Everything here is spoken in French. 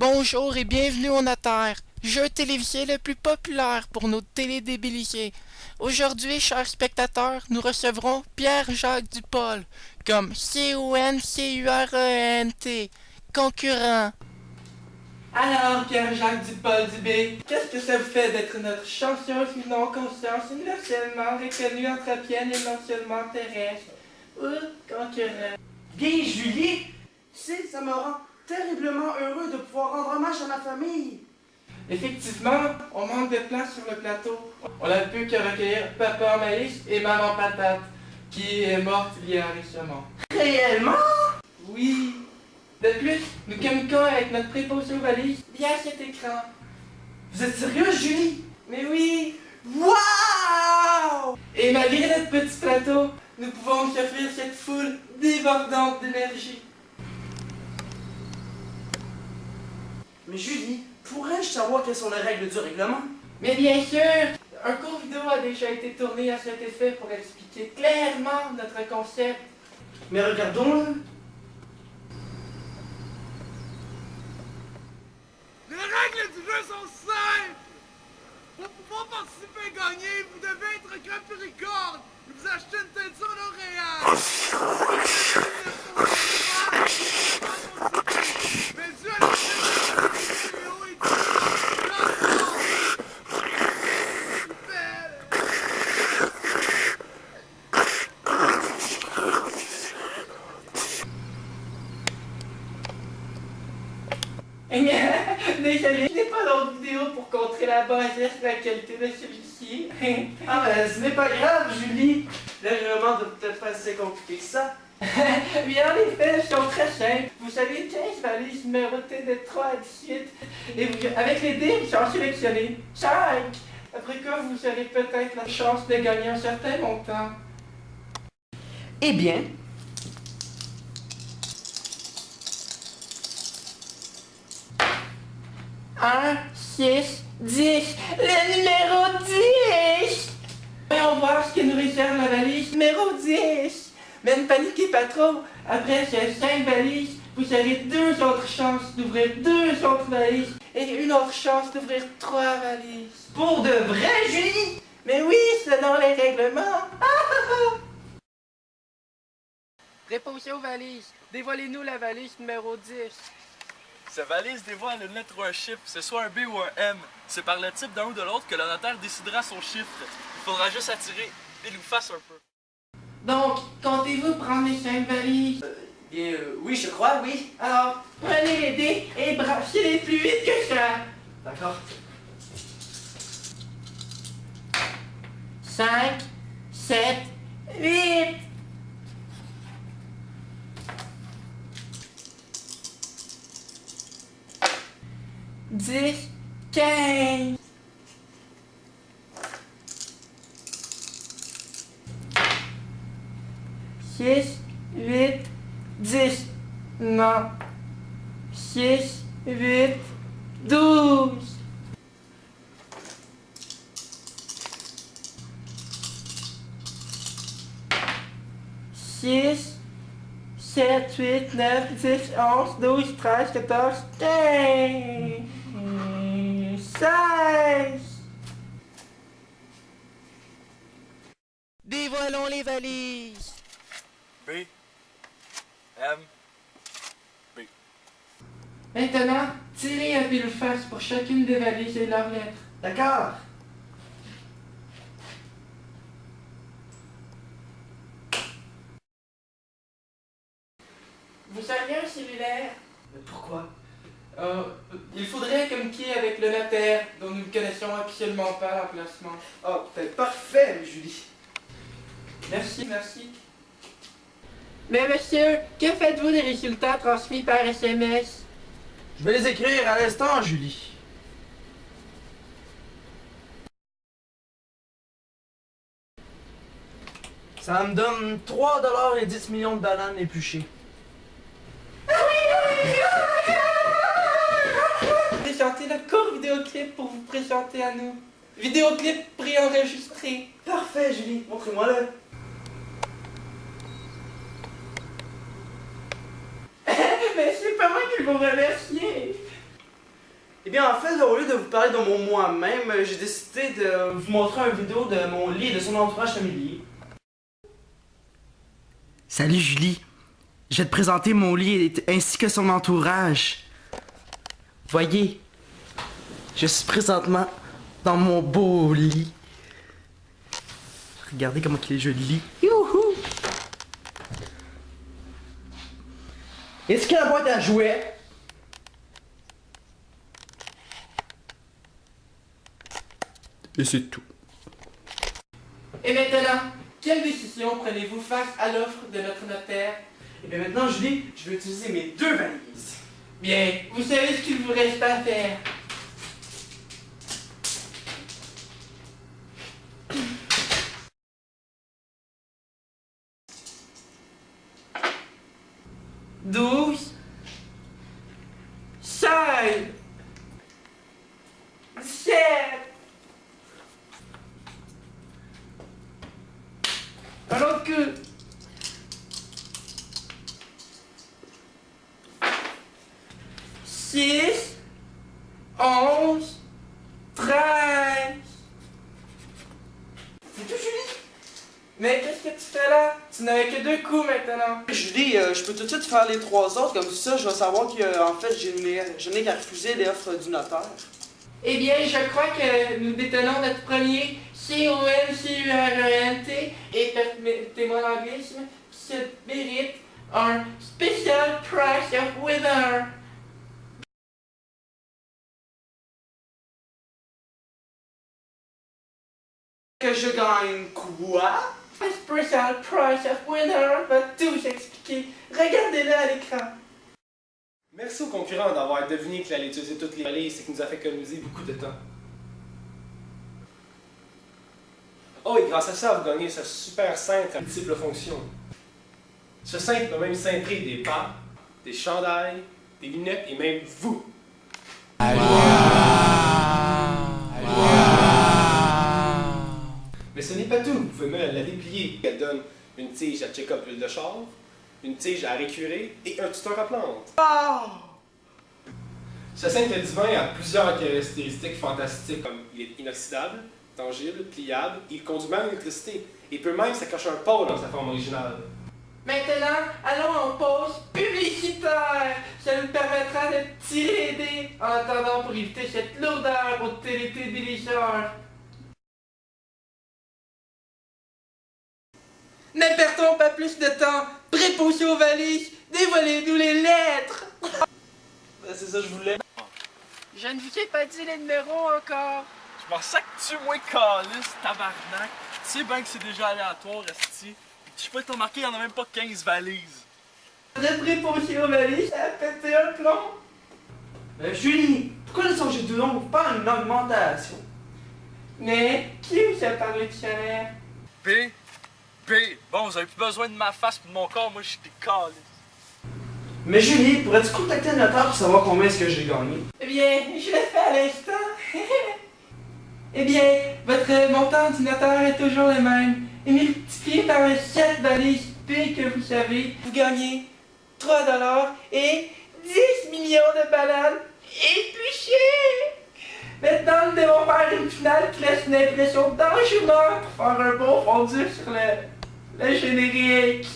Bonjour et bienvenue au Notaire, jeu télévisé le plus populaire pour nos télédébilités. Aujourd'hui, chers spectateurs, nous recevrons Pierre-Jacques Dupol comme Concurrent, concurrent. Alors, Pierre-Jacques Dupol-Dubé, qu'est-ce que ça vous fait d'être notre chanceuse non-conscience universellement reconnue anthropienne et non seulement terrestre? Ou concurrent? Bien, Julie, tu sais, ça me rend terriblement heureux de pouvoir rendre hommage à ma famille. Effectivement, on manque de place sur le plateau. On n'a pu que recueillir Papa Maïs et Maman Patate, qui est morte il y a récemment. Réellement? Oui. De plus, nous communiquons avec notre préposé aux valises via cet écran. Vous êtes sérieux, Julie? Mais oui! Waouh! Et malgré notre petit plateau, nous pouvons nous offrir cette foule débordante d'énergie. Mais Julie, pourrais-je savoir quelles sont les règles du règlement? Mais bien sûr, un court vidéo a déjà été tourné à cet effet pour expliquer clairement notre concept. Mais regardons-le. Les règles du jeu sont simples! Pour pouvoir participer et gagner, vous devez être Capricorne et vous achetez une teinture L'Oréal. Mais Dieu a la vidéo et Désolé, je n'ai pas d'autre vidéo pour contrer la bassesse de la qualité de celui-ci. Ah ben, ce n'est pas grave, Julie. Le règlement doit peut-être pas assez compliqué que ça. Bien, les faits sont très simples. Vous avez 15 valises numérotées de 3 à 18 et avec les dés, ils sont sélectionnés 5. Après quoi, vous aurez peut-être la chance de gagner un certain montant. Eh bien, Un, 6, 10. Le numéro 10! Voyons voir ce que nous réserve la valise numéro 10. Mais ne paniquez pas trop. Après ces 5 valises, vous avez 2 autres chances d'ouvrir 2 autres valises et une autre chance d'ouvrir 3 valises. pour de vrai, Julie? Mais oui, c'est dans les règlements. Réposez aux valises. Dévoilez-nous la valise numéro 10. Cette valise dévoile une lettre ou un chiffre, que ce soit un B ou un M. C'est par le type d'un ou de l'autre que le notaire décidera son chiffre. Il faudra juste attirer pile ou face un peu. Donc, comptez-vous prendre les 5 valises? Bien, oui, je crois, oui. Alors, prenez les dés et brassez-les plus vite que ça. D'accord. 5, 7, 8. Dix, 15. Six, 8, 10. Non. 6, 8, 12. 6, 7, 8, 9, 10, 11, 12, 13, 14, 15, 16. Dévoilons les valises. B, M, B. Maintenant, tirez un pile face pour chacune des valises et leurs lettres. D'accord. Vous auriez un cellulaire? Mais pourquoi? Il faudrait communiquer avec le notaire, dont nous ne connaissons absolument pas l'emplacement. Oh, peut-être parfait, Julie. Merci, merci. Mais monsieur, que faites-vous des résultats transmis par SMS? Je vais les écrire à l'instant, Julie. Ça me donne 3 $ et 10 millions de bananes épluchées. Présenter le court vidéoclip pour vous présenter à nous. Vidéoclip préenregistré. Parfait, Julie. Montrez-moi-le. Mais c'est pas moi qui vous remercier. Eh bien, en fait, au lieu de vous parler de mon moi-même, j'ai décidé de vous montrer une vidéo de mon lit et de son entourage familier. Salut Julie, je vais te présenter mon lit ainsi que son entourage. Voyez, je suis présentement dans mon beau lit. Regardez comment il est joli. Youhou! Est-ce qu'il y a la boîte à jouets? Et c'est tout. Et maintenant, quelle décision prenez-vous face à l'offre de notre notaire? Et bien maintenant, Julie, je vais utiliser mes 2 valises. Bien, vous savez ce qu'il vous reste à faire. Douze, 16, 17, alors que 6, 11, 13. C'est tout, Julie? Mais qu'est-ce que tu fais là? Tu n'avais que 2 coups maintenant. Julie, je peux tout de suite faire les 3 autres, comme ça je vais savoir qu'en fait je n'ai qu'à refuser les offres du notaire. Eh bien, je crois que nous détenons notre premier CONCURENT et permettez-moi l'anglicisme, qui se mérite un Special Prize of Winner. Que je gagne quoi? Un Special Prize of Winner va tout expliquer. Regardez-le à l'écran. Merci aux concurrents d'avoir deviné qu'il allait utiliser toutes les valises et qui nous a fait économiser beaucoup de temps. Oh, et grâce à ça, vous gagnez ce super cintre à multiples fonctions. Ce cintre peut même cintrer des bas, des chandails, des lunettes et même vous. Mais ce n'est pas tout, vous pouvez même la déplier. Elle donne une tige à check-up l'huile de char, une tige à récurer et un tuteur à plantes. Ce cintre divin a plusieurs caractéristiques fantastiques comme il est inoxydable, tangible, pliable, il conduit même l'électricité et peut même s'accrocher un pôle dans sa forme originale. Maintenant, allons en pause publicitaire. Ça nous permettra de tirer des en attendant pour éviter cette lourdeur au télétéléviseur. Ne perdons pas plus de temps. Préposez aux valises. Dévoilez-nous les lettres. C'est ça que je voulais. Je ne vous ai pas dit les numéros encore. Je m'en sac tu moi calice, tabarnak. Tu sais bien que c'est déjà aléatoire, esti. Je peux te remarquer, il n'y en a même pas 15 valises. De préposez aux valises, ça a pété un plomb. Julie, pourquoi le changer de nom pour pas une augmentation? Mais qui vous a parlé de dictionnaire? B. Bon, vous avez plus besoin de ma face pour de mon corps, moi je suis des calices. Mais Julie, pourrais-tu contacter le notaire pour savoir combien est-ce que j'ai gagné? Eh bien, je le fais à l'instant. Eh bien, votre montant du notaire est toujours le même. Et multiplié par les 7 valises P que vous savez, vous gagnez 3 $ et 10 millions de bananes épluchées. Maintenant, nous devons faire une finale qui laisse une impression d'enjouement pour faire un beau fondu sur le générique.